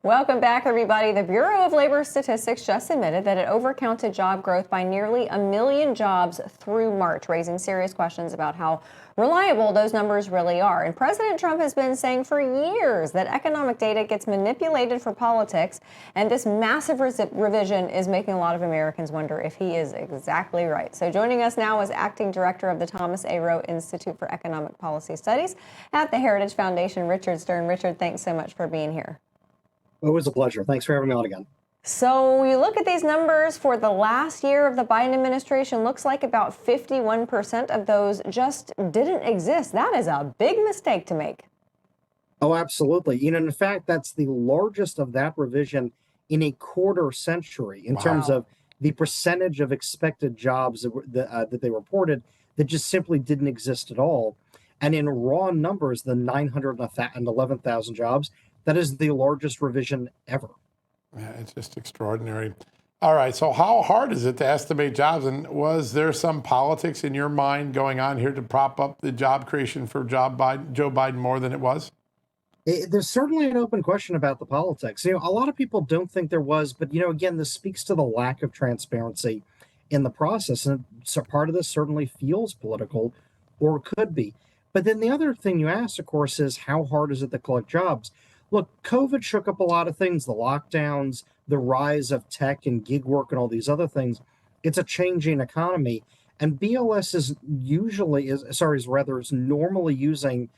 Welcome back, everybody. The Bureau of Labor Statistics just admitted that it overcounted job growth by nearly 1 million jobs through March, raising serious questions about how reliable those numbers really are. And President Trump has been saying for years that economic data gets manipulated for politics, and this massive revision is making a lot of Americans wonder if he is exactly right. So joining us now is Acting Director of the Thomas A. Rowe Institute for Economic Policy Studies at the Heritage Foundation, Richard Stern. Richard, thanks so much for being here. Always a pleasure. Thanks for having me on again. So you look at these numbers for the last year of the Biden administration, looks like about 51% of those just didn't exist. That is a big mistake to make. Oh, absolutely. In fact, that's the largest of that revision in a quarter century in terms of the percentage of expected jobs that they reported that just simply didn't exist at all. And in raw numbers, the 911,000 jobs, that is the largest revision ever. Yeah, it's just extraordinary. All right, so how hard is it to estimate jobs? And was there some politics in your mind going on here to prop up the job creation for Joe Biden more than it was? There's certainly an open question about the politics. A lot of people don't think there was, but, again, this speaks to the lack of transparency in the process. And so part of this certainly feels political, or could be. But then the other thing you asked, of course, is how hard is it to collect jobs? Look, COVID shook up a lot of things, the lockdowns, the rise of tech and gig work and all these other things. It's a changing economy. And BLS is normally using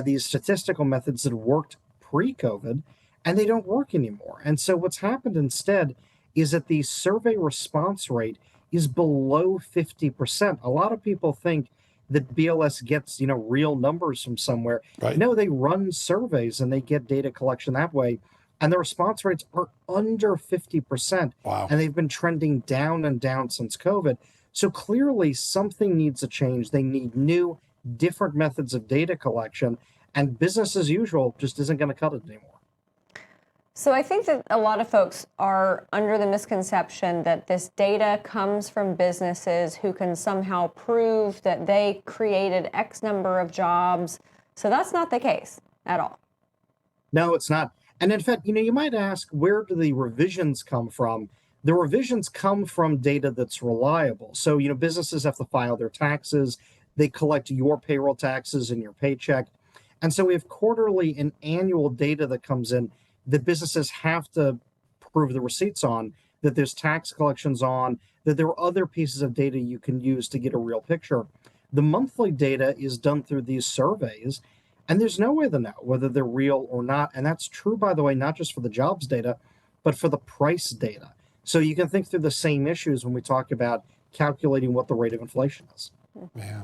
these statistical methods that worked pre-COVID, and they don't work anymore. And so what's happened instead is that the survey response rate is below 50%. A lot of people think that BLS gets, real numbers from somewhere. Right. No, they run surveys and they get data collection that way. And the response rates are under 50%. Wow. And they've been trending down and down since COVID. So clearly something needs to change. They need new, different methods of data collection. And business as usual just isn't going to cut it anymore. So I think that a lot of folks are under the misconception that this data comes from businesses who can somehow prove that they created X number of jobs. So that's not the case at all. No, it's not. And in fact, you might ask, where do the revisions come from? The revisions come from data that's reliable. So, businesses have to file their taxes. They collect your payroll taxes and your paycheck. And so we have quarterly and annual data that comes in that businesses have to prove the receipts on, that there's tax collections on, that there are other pieces of data you can use to get a real picture. The monthly data is done through these surveys, and there's no way to know whether they're real or not. And that's true, by the way, not just for the jobs data, but for the price data. So you can think through the same issues when we talk about calculating what the rate of inflation is. Yeah.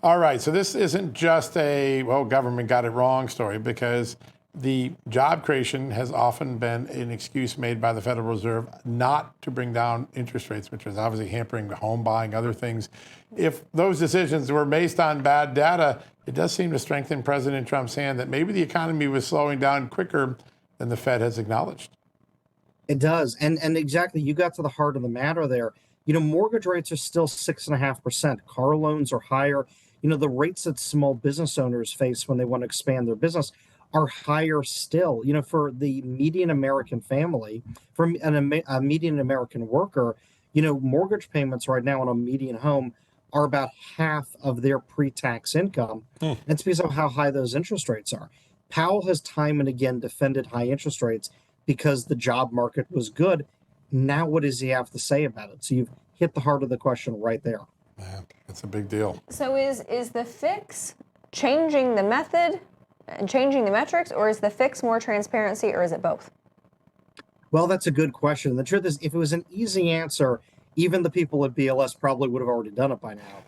All right, so this isn't just a, government got it wrong story, because the job creation has often been an excuse made by the Federal Reserve not to bring down interest rates, which is obviously hampering home buying, other things. If those decisions were based on bad data, it does seem to strengthen President Trump's hand that maybe the economy was slowing down quicker than the Fed has acknowledged. It does. And exactly, you got to the heart of the matter there. Mortgage rates are still 6.5%. Car loans are higher. The rates that small business owners face when they want to expand their business are higher still. For the median American family, for a median American worker, mortgage payments right now on a median home are about half of their pre-tax income. And it's because of how high those interest rates are. Powell has time and again defended high interest rates because the job market was good. Now what does he have to say about it? So you've hit the heart of the question right there. Yeah, that's a big deal. So is the fix changing the method and changing the metrics, or is the fix more transparency, or is it both? Well, that's a good question. The truth is, if it was an easy answer, even the people at BLS probably would have already done it by now.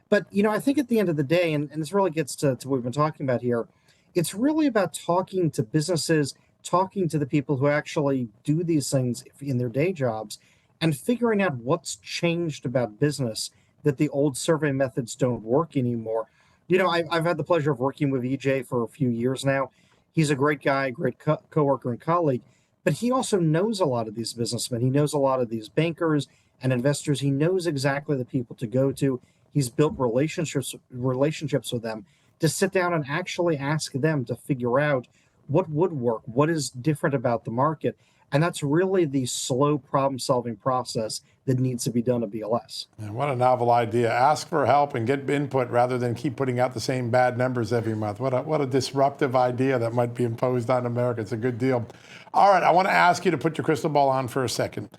But, I think at the end of the day, and this really gets to what we've been talking about here, it's really about talking to businesses, talking to the people who actually do these things in their day jobs, and figuring out what's changed about business that the old survey methods don't work anymore. I've had the pleasure of working with EJ for a few years now. He's a great guy, great coworker and colleague, but he also knows a lot of these businessmen. He knows a lot of these bankers and investors. He knows exactly the people to go to. He's built relationships with them to sit down and actually ask them to figure out what would work, what is different about the market. And that's really the slow problem-solving process that needs to be done at BLS. And what a novel idea. Ask for help and get input rather than keep putting out the same bad numbers every month. What a disruptive idea that might be imposed on America. It's a good deal. All right, I want to ask you to put your crystal ball on for a second.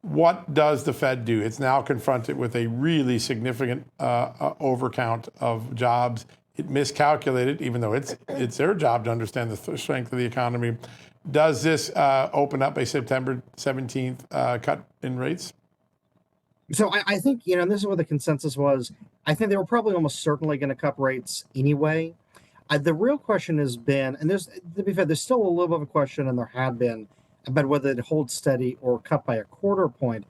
What does the Fed do? It's now confronted with a really significant overcount of jobs. It miscalculated, even though it's their job to understand the strength of the economy. Does this open up a September 17th cut in rates? So I think, and this is what the consensus was. I think they were probably almost certainly going to cut rates anyway. The real question has been, and to be fair, there's still a little bit of a question, and there had been, about whether it holds steady or cut by a quarter point.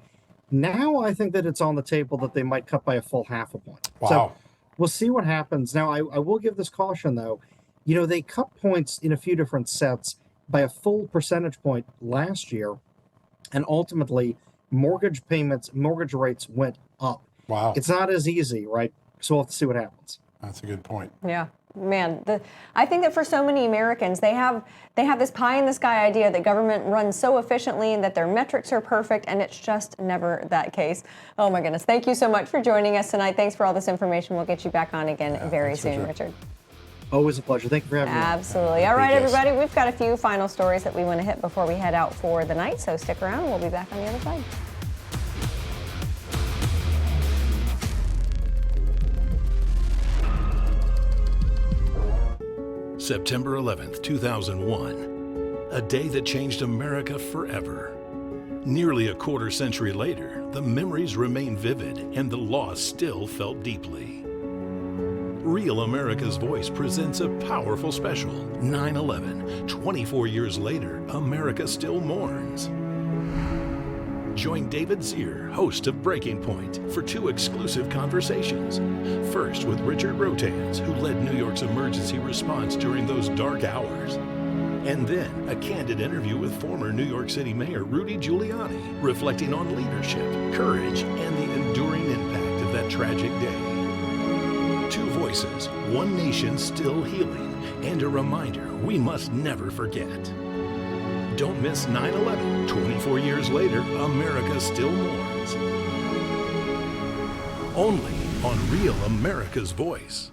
Now I think that it's on the table that they might cut by a full half a point. Wow. So we'll see what happens. Now, I will give this caution, though. They cut points in a few different sets by a full percentage point last year, and ultimately mortgage rates went up. Wow. It's not as easy, right? So we'll have to see what happens. That's a good point. Yeah. Man, I think that for so many Americans, they have this pie in the sky idea that government runs so efficiently and that their metrics are perfect, and it's just never that case. Oh my goodness. Thank you so much for joining us tonight. Thanks for all this information. We'll get you back on again very soon, Richard. Always a pleasure. Thank you for having me. Absolutely. All right, everybody, we've got a few final stories that we want to hit before we head out for the night, so stick around. We'll be back on the other side. September 11th, 2001, a day that changed America forever. Nearly a quarter century later, the memories remain vivid and the loss still felt deeply. Real America's Voice presents a powerful special, 9/11. 24 years later, America still mourns. Join David Zier, host of Breaking Point, for 2 exclusive conversations. First with Richard Rotans, who led New York's emergency response during those dark hours. And then a candid interview with former New York City Mayor Rudy Giuliani, reflecting on leadership, courage, and the enduring impact of that tragic day. 2 voices, one nation still healing, and a reminder we must never forget. Don't miss 9/11. 24 years later, America still mourns. Only on Real America's Voice.